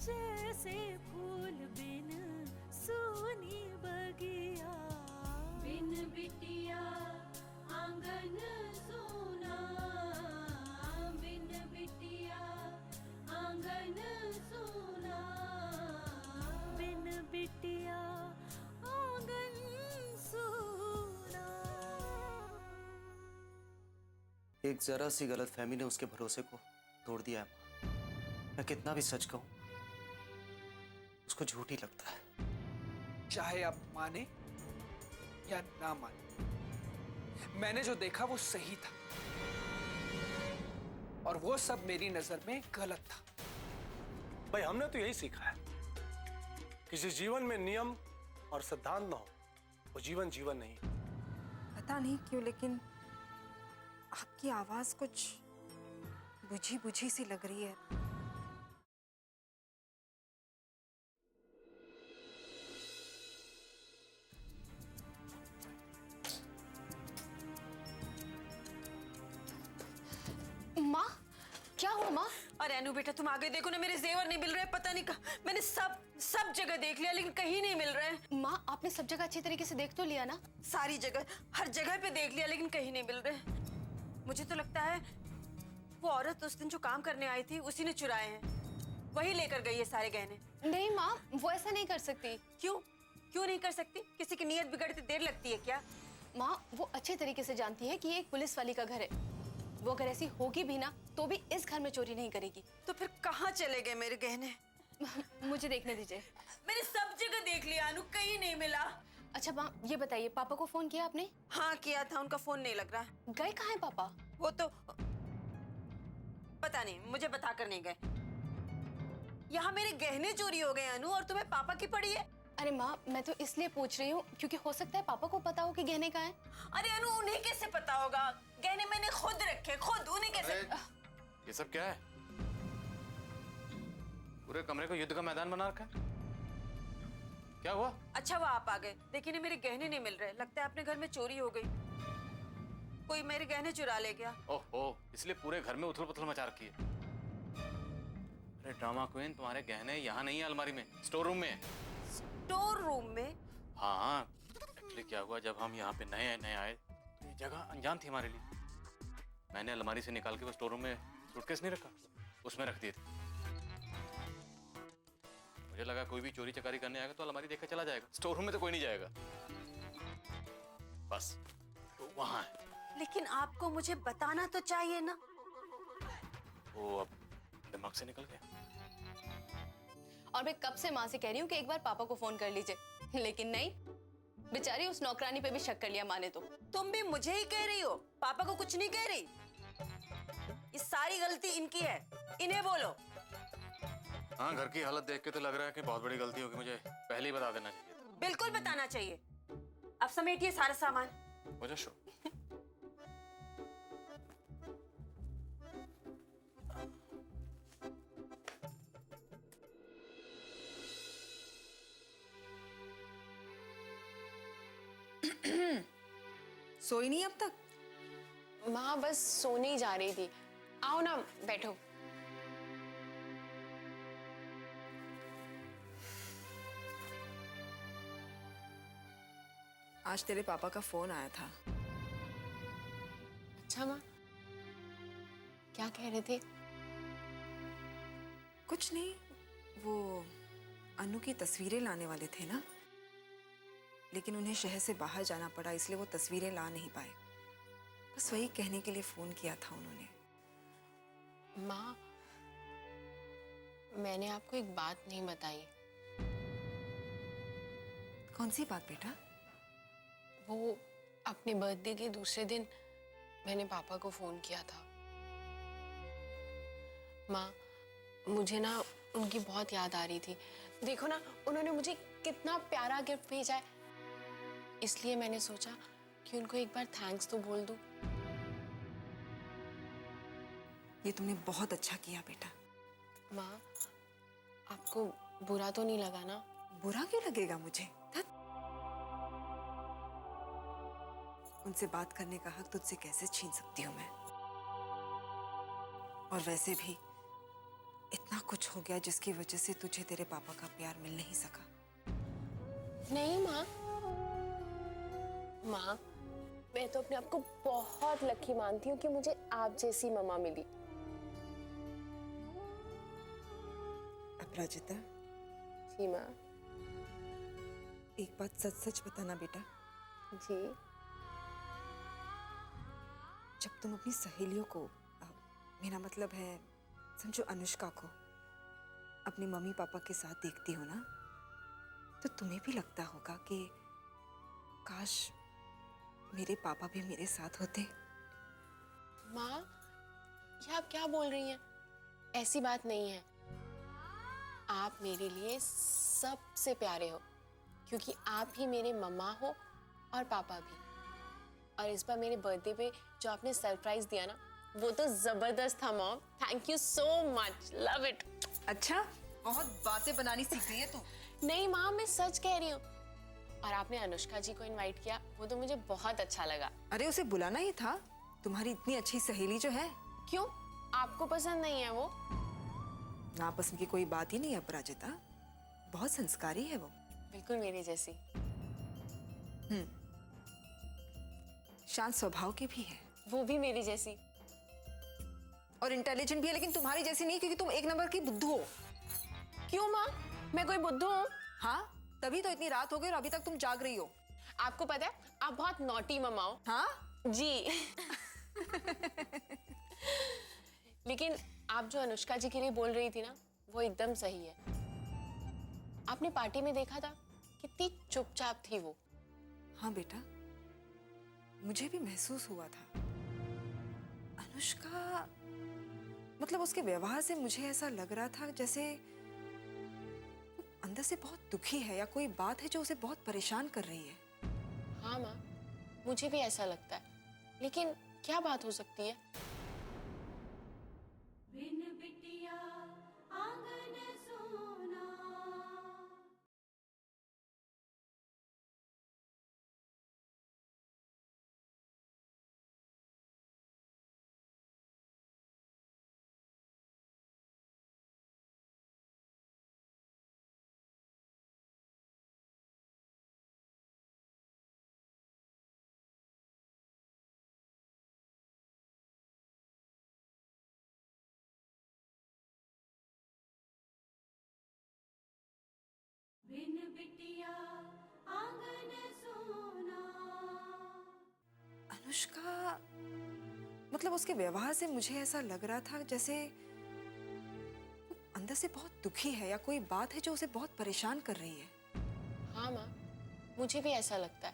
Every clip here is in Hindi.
जैसे फूल बिन सूनी बगिया, बिन बिटिया आंगन सूना, बिन बिटिया आंगन सूना, बिन बिटिया आंगन सूना। एक जरा सी गलतफहमी ने उसके भरोसे को तोड़ दिया है। मैं कितना भी सच कहूं, उसको झूठ ही लगता है। चाहे आप माने या ना माने, मैंने जो देखा वो सही था, और वो सब मेरी नजर में गलत था। भाई हमने तो यही सीखा है, किसी जीवन में नियम और सिद्धांत ना हो वो जीवन जीवन नहीं। पता नहीं क्यों, लेकिन आपकी आवाज कुछ बुझी बुझी सी लग रही है। माँ, क्या हुआ माँ? अरे अनु बेटा, तुम आगे देखो ना, मेरे जेवर नहीं मिल रहे। पता नहीं कहाँ, मैंने सब जगह देख लिया लेकिन कहीं नहीं मिल रहे। माँ, आपने सब जगह अच्छी तरीके से देख तो लिया ना? सारी जगह, हर जगह पे देख लिया लेकिन कहीं नहीं मिल रहे। मुझे तो लगता है वो औरत उस दिन जो काम करने आई थी उसी ने चुराए हैं, वही लेकर गई है सारे गहने। नहीं माँ, वो ऐसा नहीं कर सकती। क्यों नहीं कर सकती? किसी की नीयत बिगड़ते देर लगती है क्या? माँ, वो अच्छे तरीके से जानती है कि ये एक पुलिस वाली का घर है। वो अगर ऐसी होगी भी ना तो भी इस घर में चोरी नहीं करेगी। तो फिर कहाँ चले गए मेरे गहने? मुझे देखने दीजिए। मैंने सब जगह देख लिया अनु, कहीं नहीं मिला। अच्छा माँ, ये बताइए, पापा को फोन किया आपने? हाँ किया था, उनका फोन नहीं लग रहा। गए कहाँ हैं पापा? वो तो पता नहीं, मुझे बता कर नहीं गए। यहाँ मेरे गहने चोरी हो गए अनु, और तुम्हें पापा की पड़ी है। अरे माँ, मैं तो इसलिए पूछ रही हूँ क्योंकि हो सकता है पापा को पता हो कि गहने कहाँ हैं। अरे अनु, उन्हें कैसे पता होगा? गहने मैंने खुद रखे, खुद। उन्हें कैसे? ये सब क्या है? पूरे कमरे को युद्ध का मैदान बना रखा है। क्या हुआ? अच्छा वो आप आ गए, लेकिन मेरे गहने नहीं मिल रहे। लगता है अपने घर में चोरी हो गई, कोई मेरे गहने चुरा ले गया। ओहो, इसलिए पूरे घर में उथल पुथल मचा रखी है। अरे ड्रामा क्वीन, तुम्हारे गहने यहाँ नहीं है, अलमारी में, स्टोर रूम में है। स्टोर रूम में? हाँ, एक्चुअली क्या हुआ, जब हम यहाँ पे नए आए तो ये जगह अनजान थी हमारे लिए। मैंने अलमारी से निकाल के वो स्टोर रूम में सूटकेस नहीं रखा, उसमें रख दिए थे। मुझे लगा कोई भी चोरी चकारी करने आएगा तो अलमारी देखकर चला जाएगा, स्टोर रूम में तो कोई नहीं जाएगा। बस तो वहां है। लेकिन आपको मुझे बताना तो चाहिए ना। वो अब दिमाग से निकल गया। और मैं कब से माँ से कह रही हूँ कि एक बार पापा को फोन कर लीजिए, लेकिन नहीं, बेचारी उस नौकरानी पे भी शक कर लिया माँ ने। तो तुम भी मुझे ही कह रही हो, पापा को कुछ नहीं कह रही? ये सारी गलती इनकी है, इन्हें बोलो। हाँ, घर की हालत देख के तो लग रहा है कि बहुत बड़ी गलती होगी, मुझे पहले ही बता देना चाहिए था। बिल्कुल बताना चाहिए। अब समेटिए सारा सामान। मुझे शो सोई नहीं अब तक? माँ बस सोने ही जा रही थी। आओ ना, बैठो। आज तेरे पापा का फोन आया था। अच्छा माँ, क्या कह रहे थे? कुछ नहीं, वो अनु की तस्वीरें लाने वाले थे ना, लेकिन उन्हें शहर से बाहर जाना पड़ा, इसलिए वो तस्वीरें ला नहीं पाए। बस वही कहने के लिए फोन किया था उन्होंने। माँ, मैंने आपको एक बात नहीं बताई। कौन सी बात बेटा? वो अपने बर्थडे के दूसरे दिन मैंने पापा को फोन किया था। माँ, मुझे ना उनकी बहुत याद आ रही थी। देखो ना, उन्होंने मुझे कितना प्यारा गिफ्ट भेजा है, इसलिए मैंने सोचा कि उनको एक बार थैंक्स तो बोल दूं। ये तुमने बहुत अच्छा किया बेटा। माँ, आपको बुरा तो नहीं लगा ना? बुरा क्यों लगेगा मुझे? धत। उनसे बात करने का हक तुझसे कैसे छीन सकती हूँ मैं? और वैसे भी इतना कुछ हो गया जिसकी वजह से तुझे तेरे पापा का प्यार मिल नहीं सका। नहीं माँ, माँ मैं तो अपने आप को बहुत लकी मानती हूँ कि मुझे आप जैसी मम्मा मिली। अपराजिता, जी माँ। एक बात सच सच बताना बेटा, जी। जब तुम अपनी सहेलियों को मेरा मतलब है समझो अनुष्का को अपनी मम्मी पापा के साथ देखती हो ना, तो तुम्हें भी लगता होगा कि काश मेरे पापा भी मेरे साथ होते। माँ ये आप क्या बोल रही हैं? ऐसी बात नहीं है। आप मेरे लिए सबसे प्यारे हो क्योंकि आप ही मेरे मम्मा हो और पापा भी। और इस बार मेरे बर्थडे पे जो आपने सरप्राइज दिया ना, वो तो जबरदस्त था mom. Thank you so much, love it. अच्छा, बहुत बातें बनानी सीख रही है तू। नहीं माँ, मैं सच कह रही हूँ। और आपने अनुष्का जी को इनवाइट किया, वो तो मुझे बहुत अच्छा लगा। अरे उसे बुलाना ही था, तुम्हारी इतनी अच्छी सहेली जो है। क्यों, आपको पसंद नहीं है वो? नापसंद की कोई बात ही नहीं है अपराजिता, बहुत संस्कारी है वो। बिल्कुल मेरी जैसी। शांत स्वभाव की भी है वो भी मेरी जैसी। और इंटेलिजेंट भी है, लेकिन तुम्हारी जैसी नहीं क्योंकि तुम एक नंबर की बुद्धू हो। क्यों माँ, मैं कोई बुद्धू हूँ? हाँ, तभी तो इतनी रात हो गई और अभी तक तुम जाग रही हो। आपको पता है आप बहुत नॉटी मम्मा हो। हाँ जी। लेकिन आप जो अनुष्का जी के लिए बोल रही थी ना, वो एकदम सही है। आपने पार्टी में देखा था कितनी चुपचाप थी वो। हाँ बेटा, मुझे भी महसूस हुआ था। अनुष्का मतलब उसके व्यवहार से मुझे ऐसा लग रहा था जैसे वो अंदर से बहुत दुखी है या कोई बात है जो उसे बहुत परेशान कर रही है। हाँ माँ, मुझे भी ऐसा लगता है, लेकिन क्या बात हो सकती है? बिन बिटिया आंगन सोना। बिन बिटिया आंगन सोना। अनुष्का मतलब उसके व्यवहार से मुझे ऐसा लग रहा था जैसे वो अंदर से बहुत दुखी है या कोई बात है जो उसे बहुत परेशान कर रही है। हाँ माँ, मुझे भी ऐसा लगता है,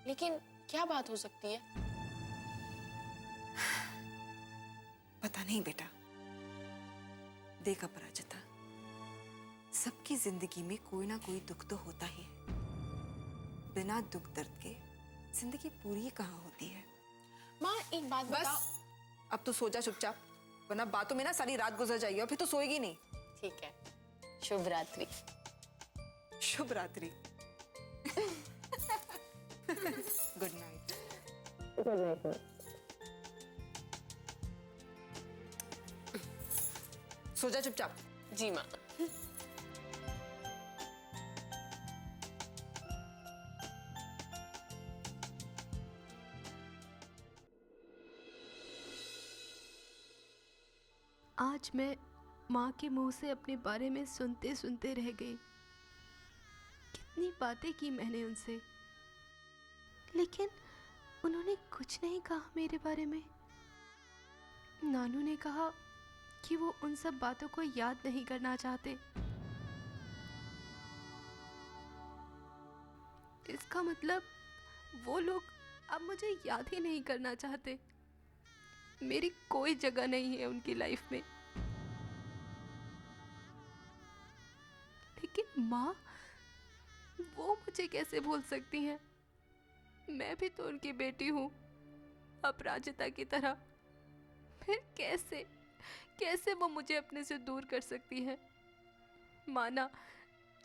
लेकिन क्या बात हो सकती है? पता नहीं बेटा, देख अपराजिता, सबकी जिंदगी में कोई ना कोई दुख तो होता ही है। बिना दुख दर्द के जिंदगी पूरी कहाँ होती है। माँ एक बात बताओ। बस अब तो सो जा चुपचाप, वरना बातों में ना सारी रात गुजर जाएगी और फिर तो सोएगी नहीं। ठीक है, शुभ रात्रि। शुभ रात्रि। Good night. Good night. सो जा चुपचाप। जी माँ। आज मैं माँ के मुंह से अपने बारे में सुनते सुनते रह गई। कितनी बातें की मैंने उनसे, लेकिन उन्होंने कुछ नहीं कहा मेरे बारे में। नानू ने कहा कि वो उन सब बातों को याद नहीं करना चाहते। इसका मतलब वो लोग अब मुझे याद ही नहीं करना चाहते। मेरी कोई जगह नहीं है उनकी लाइफ में। लेकिन माँ, वो मुझे कैसे भूल सकती हैं? मैं भी तो उनकी बेटी हूँ, अपराजिता की तरह। फिर कैसे कैसे वो मुझे अपने से दूर कर सकती है? माना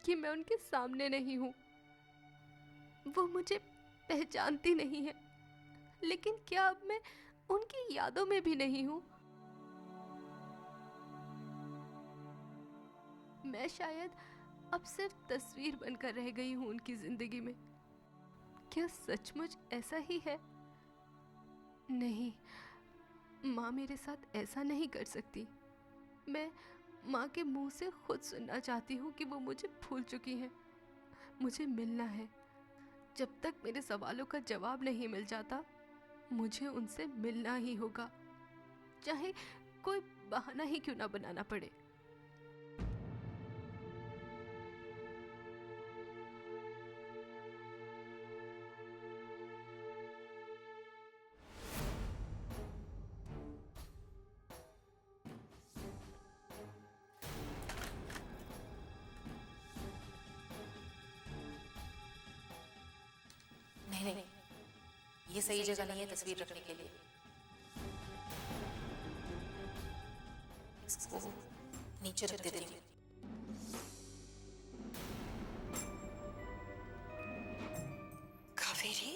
कि मैं उनके सामने नहीं हूँ, वो मुझे पहचानती नहीं है, लेकिन क्या अब मैं उनकी यादों में भी नहीं हूँ? मैं शायद अब सिर्फ तस्वीर बनकर रह गई हूँ उनकी जिंदगी में। क्या सचमुच ऐसा ही है? नहीं, माँ मेरे साथ ऐसा नहीं कर सकती। मैं माँ के मुंह से खुद सुनना चाहती हूँ कि वो मुझे भूल चुकी हैं। मुझे मिलना है। जब तक मेरे सवालों का जवाब नहीं मिल जाता, मुझे उनसे मिलना ही होगा, चाहे कोई बहाना ही क्यों ना बनाना पड़े। नहीं नहीं, ये सही जगह नहीं है तस्वीर रखने के लिए। इसको नीचे रख देती हूँ। कावेरी,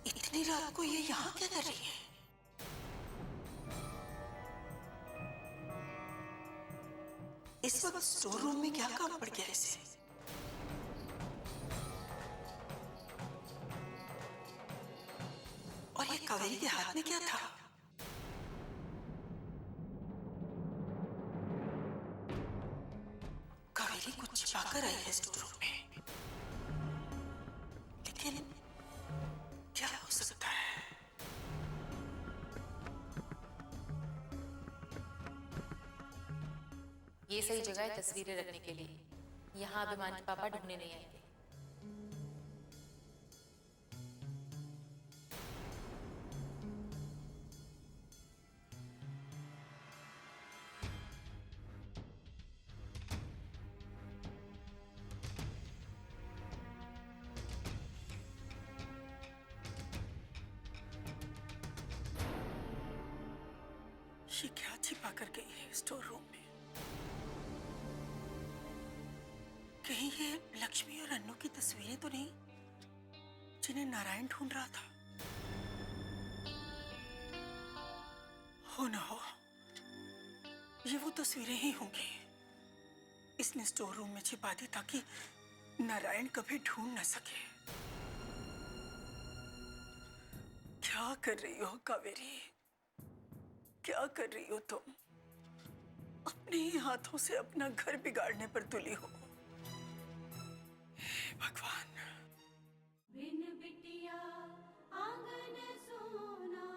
इतनी रात को ये यहाँ क्या कर रही है? इस वक्त स्टोर रूम में क्या काम पड़ गया इसे? और ये कावेरी के हाथ में क्या था? कावेरी कुछ छिपाकर आई है स्टोर रूम में, लेकिन क्या हो सकता है? ये सही जगह है तस्वीरें रखने के लिए। यहाँ अभिमान के पापा ढूंढने नहीं आएंगे। ये क्या छिपा कर गई है स्टोर रूम में? कहीं ये लक्ष्मी और अन्नू की तस्वीरें तो नहीं, जिन्हें नारायण ढूंढ रहा था? हो ना हो, ये वो तस्वीरें ही होंगी। इसने स्टोर रूम में छिपा दी ताकि नारायण कभी ढूंढ न सके। क्या कर रही हो कावेरी? क्या कर रही हो तुम? अपने ही हाथों से अपना घर बिगाड़ने पर तुली हो। हे भगवान। बिन बिटिया आंगन सोना।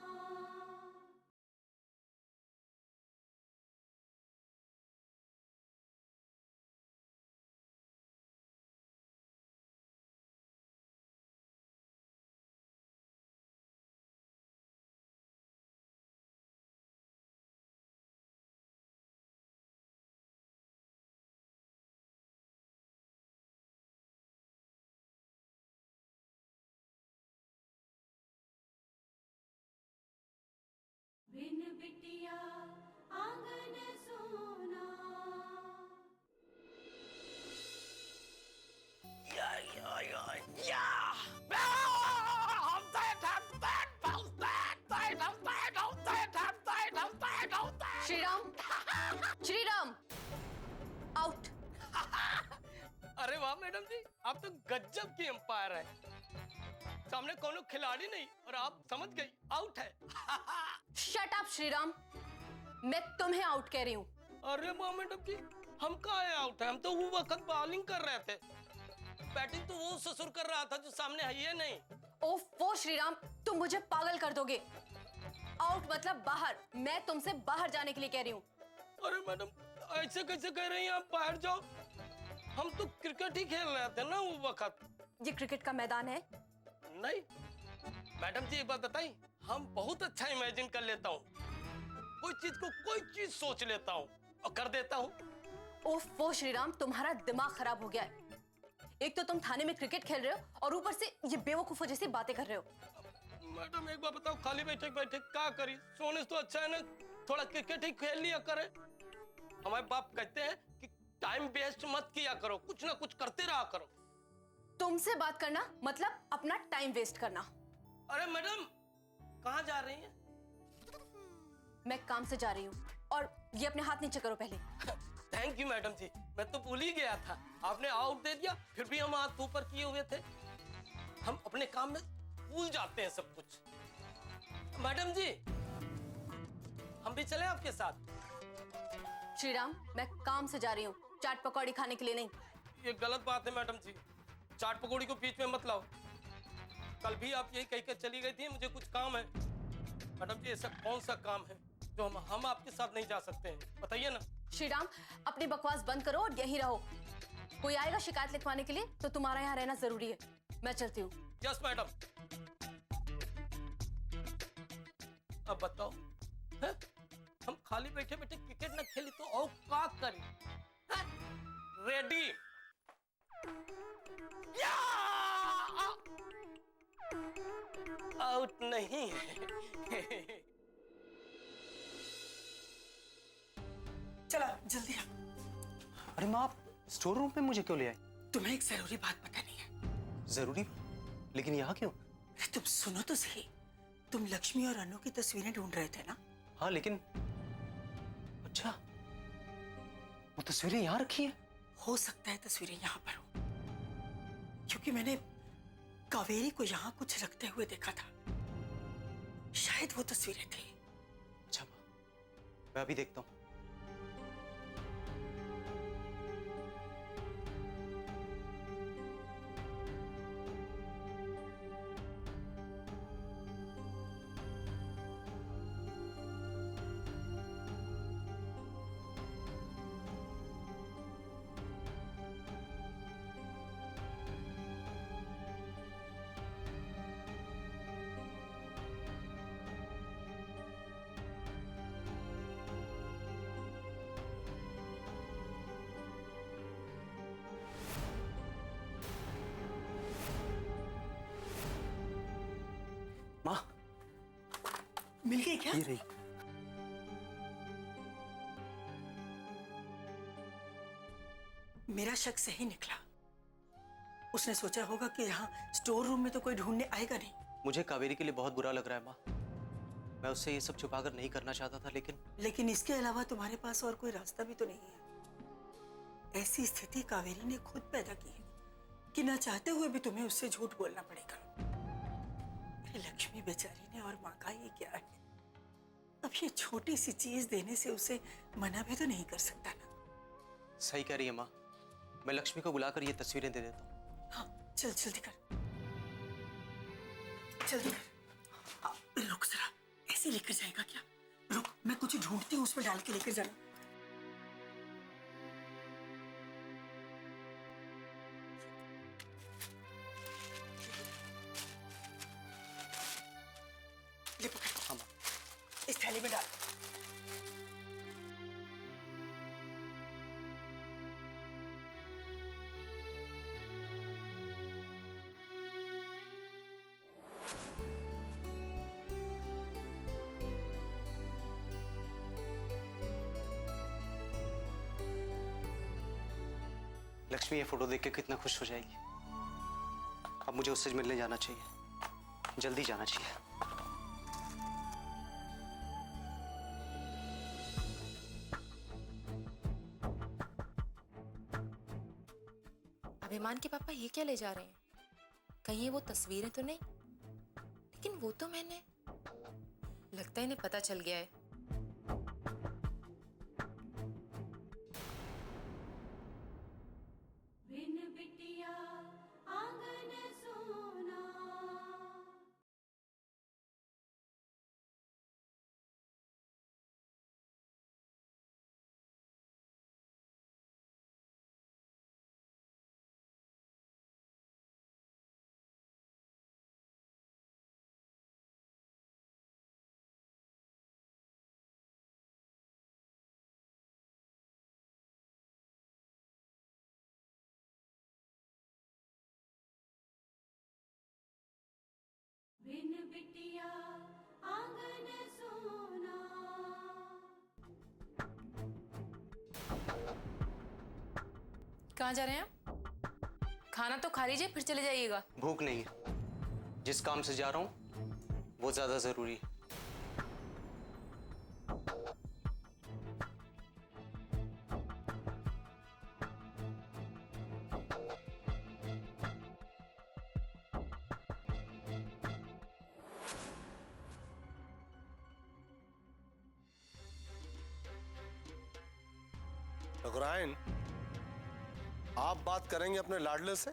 बिन बिटिया आंगन सोना। श्रीराम, श्रीराम, आउट। अरे वाह मैडम जी, आप तो गजब की एम्पायर है। सामने कोनो खिलाड़ी नहीं और आप समझ गई, आउट है। शट अप श्रीराम, मैं तुम्हें आउट कह रही हूँ। अरे वाह मैडम जी, हम कहाँ है आउट है? हम तो वो वक्त बॉलिंग कर रहे थे। बैटिंग तो वो ससुर कर रहा था जो सामने है ये नहीं। ओफो श्रीराम, तुम मुझे पागल कर दोगे। आउट मतलब बाहर। मैं तुमसे बाहर जाने के लिए कह रही हूँ। अरे मैडम, ऐसे कैसे कह रही हैं आप? बाहर जाओ। हम तो क्रिकेट ही खेल रहे थे ना वो वक्त। ये क्रिकेट का मैदान है? नहीं मैडम जी, एक बात बताइए, हम बहुत अच्छा इमेजिन कर लेता हूँ। कोई चीज को कोई चीज सोच लेता हूँ और कर देता हूँ। ओफो श्रीराम, तुम्हारा दिमाग खराब हो गया है। एक तो तुम थाने में क्रिकेट खेल रहे हो और ऊपर से ये बेवकूफों जैसी बातें कर रहे हो। मैडम एक बार बताओ, खाली बैठे बैठे क्या करी? सोने से तो अच्छा है ना थोड़ा क्रिकेट ही खेल लिया करे। हमारे बाप कहते हैं कि टाइम वेस्ट मत किया करो, कुछ ना कुछ करते रहा करो। तुमसे बात करना मतलब अपना टाइम वेस्ट करना। अरे मैडम, कहाँ जा रही हैं? मैं काम से जा रही हूँ और ये अपने हाथ नीचे करो पहले। थैंक यू मैडम जी, मैं तो भूल ही गया था। आपने आउट दे दिया, फिर भी हम हाथ ऊपर किए हुए थे। हम अपने काम में भूल जाते हैं सब कुछ। मैडम जी, हम भी चले आपके साथ? श्रीराम, मैं काम से जा रही हूँ, चाट पकौड़ी खाने के लिए नहीं। ये गलत बात है मैडम जी, चाट पकौड़ी को बीच में मत लाओ। कल भी आप यही कह कर चली गई थी मुझे कुछ काम है। मैडम जी, ऐसा कौन सा काम है जो हम आपके साथ नहीं जा सकते हैं, बताइए ना। श्रीराम, अपनी बकवास बंद करो और यहीं रहो। कोई आएगा शिकायत लिखवाने के लिए तो तुम्हारा यहाँ रहना जरूरी है। मैं चलती हूँ। Yes madam. अब बताओ, है? हम खाली बैठे बैठे क्रिकेट न खेली तो और क्या करें? रेडी? आउट नहीं है। चला जल्दी आ। अरे माँ, आप स्टोर रूम में मुझे क्यों ले आए? तुम्हें एक जरूरी बात बतानी है। जरूरी? लेकिन यहाँ क्यों? अरे तुम सुनो तो सही। तुम लक्ष्मी और अनु की तस्वीरें ढूंढ रहे थे ना? हाँ, लेकिन अच्छा, वो तस्वीरें यहाँ रखी है? हो सकता है तस्वीरें यहाँ पर हो, क्योंकि मैंने कावेरी को यहाँ कुछ रखते हुए देखा था। शायद वो तस्वीरें थी। अच्छा माँ, मैं अभी देखता हूँ। माँ, मिल गई क्या? ये रही। मेरा शक सही निकला। उसने सोचा होगा कि यहाँ स्टोर रूम में तो कोई ढूंढने आएगा नहीं। मुझे कावेरी के लिए बहुत बुरा लग रहा है माँ। मैं उससे ये सब छुपाकर नहीं करना चाहता था, लेकिन इसके अलावा तुम्हारे पास और कोई रास्ता भी तो नहीं है। ऐसी स्थिति कावेरी ने खुद पैदा की है कि ना चाहते हुए भी तुम्हें उससे झूठ बोलना पड़ेगा। लक्ष्मी बेचारी ने और माँ का ये क्या है? अब ये छोटी सी चीज देने से उसे मना भी तो नहीं कर सकता ना। सही कह रही है माँ। मैं लक्ष्मी को बुलाकर ये तस्वीरें दे देता हूँ। हाँ, चल जल्दी कर, जल्दी कर। रुक जरा, ऐसे लेकर जाएगा क्या? रुक, मैं कुछ ढूंढती हूँ, उसमें डाल के लेकर जाना। ले पकड़, इस थैली में डाल। लक्ष्मी ये फोटो देख के कितना खुश हो जाएगी। अब मुझे उससे मिलने जाना चाहिए, जल्दी जाना चाहिए। अभिमान के पापा ये क्या ले जा रहे हैं? कहीं ये वो तस्वीरें तो नहीं? लेकिन वो तो मैंने, लगता है इन्हें पता चल गया है। बिन बिटिया आंगन सोना। बिन बिटिया आंगन सोना। कहाँ जा रहे हैं आप? खाना तो खा लीजिए, फिर चले जाइएगा। भूख नहीं है। जिस काम से जा रहा हूँ वो ज्यादा जरूरी है। ठकुराइन, आप बात करेंगे अपने लाडले से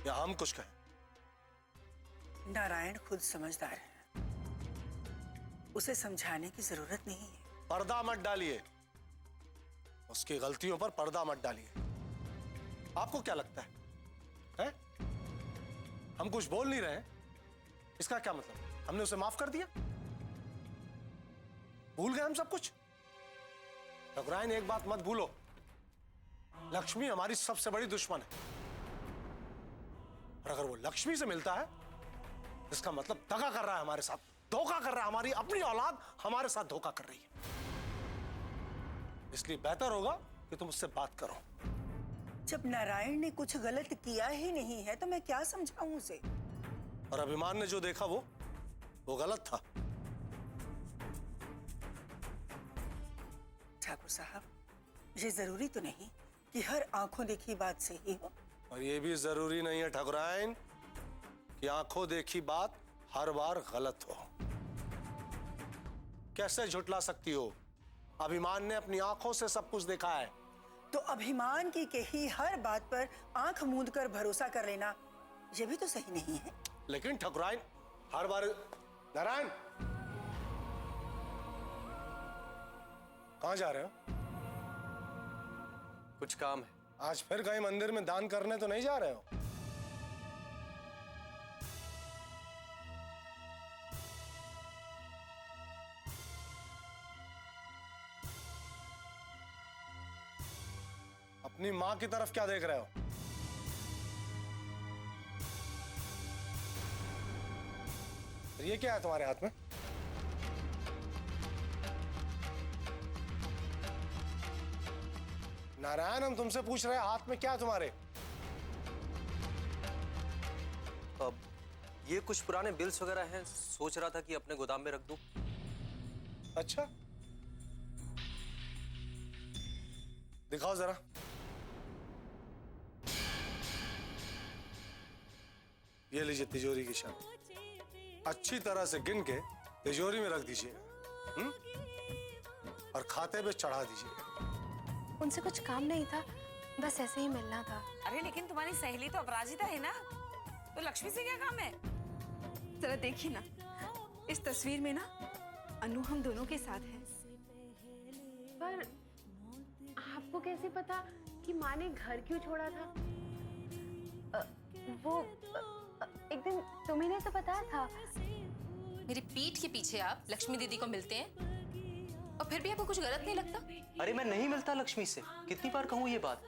या हम कुछ कहें? नारायण खुद समझदार है, उसे समझाने की जरूरत नहीं है। पर्दा मत डालिए, उसकी गलतियों पर पर्दा मत डालिए। आपको क्या लगता है, हैं? हम कुछ बोल नहीं रहे हैं, इसका क्या मतलब? हमने उसे माफ कर दिया? भूल गए हम सब कुछ? ठकुराइन, एक बात मत भूलो, लक्ष्मी हमारी सबसे बड़ी दुश्मन है, और अगर वो लक्ष्मी से मिलता है इसका मतलब दगा कर रहा है हमारे साथ, धोखा कर रहा है, हमारी अपनी औलाद हमारे साथ धोखा कर रही है। इसलिए बेहतर होगा कि तुम उससे बात करो। जब नारायण ने कुछ गलत किया ही नहीं है तो मैं क्या समझाऊं उसे? और अभिमान ने जो देखा वो गलत था। ठाकुर साहब, ये जरूरी तो नहीं कि हर आंखों देखी बात सही हो। और ये भी जरूरी नहीं है ठकुराइन कि आंखों देखी बात हर बार गलत हो। कैसे झुटला सकती हो? अभिमान ने अपनी आंखों से सब कुछ देखा है। तो अभिमान की कही हर बात पर आंख मूंद कर भरोसा कर लेना, ये भी तो सही नहीं है। लेकिन ठकुराइन, हर बार। नारायण, कहां जा रहे हो? कुछ काम है। आज फिर कहीं मंदिर में दान करने तो नहीं जा रहे हो? अपनी मां की तरफ क्या देख रहे हो? ये क्या है तुम्हारे हाथ में? नारायण, हम तुमसे पूछ रहे हैं, हाथ में क्या है तुम्हारे? अब ये कुछ पुराने बिल्स वगैरह हैं, सोच रहा था कि अपने गोदाम में रख दूं। अच्छा, दिखाओ जरा। ये लीजिए तिजोरी की चाबी, अच्छी तरह से गिन के तिजोरी में रख दीजिए और खाते पे चढ़ा दीजिए। उनसे कुछ काम नहीं था, बस ऐसे ही मिलना था। अरे लेकिन तुम्हारी सहेली तो अपराजिता है ना, तो लक्ष्मी से क्या काम है? जरा देखिए ना, इस तस्वीर में ना अनु हम दोनों के साथ है। पर आपको कैसे पता कि माँ ने घर क्यों छोड़ा था? एक दिन तुम्ही ने तो बताया था। मेरी पीठ के पीछे आप लक्ष्मी दीदी को मिलते हैं और फिर भी आपको कुछ गलत नहीं लगता? अरे मैं नहीं मिलता लक्ष्मी से, कितनी बार कहूँ ये बात।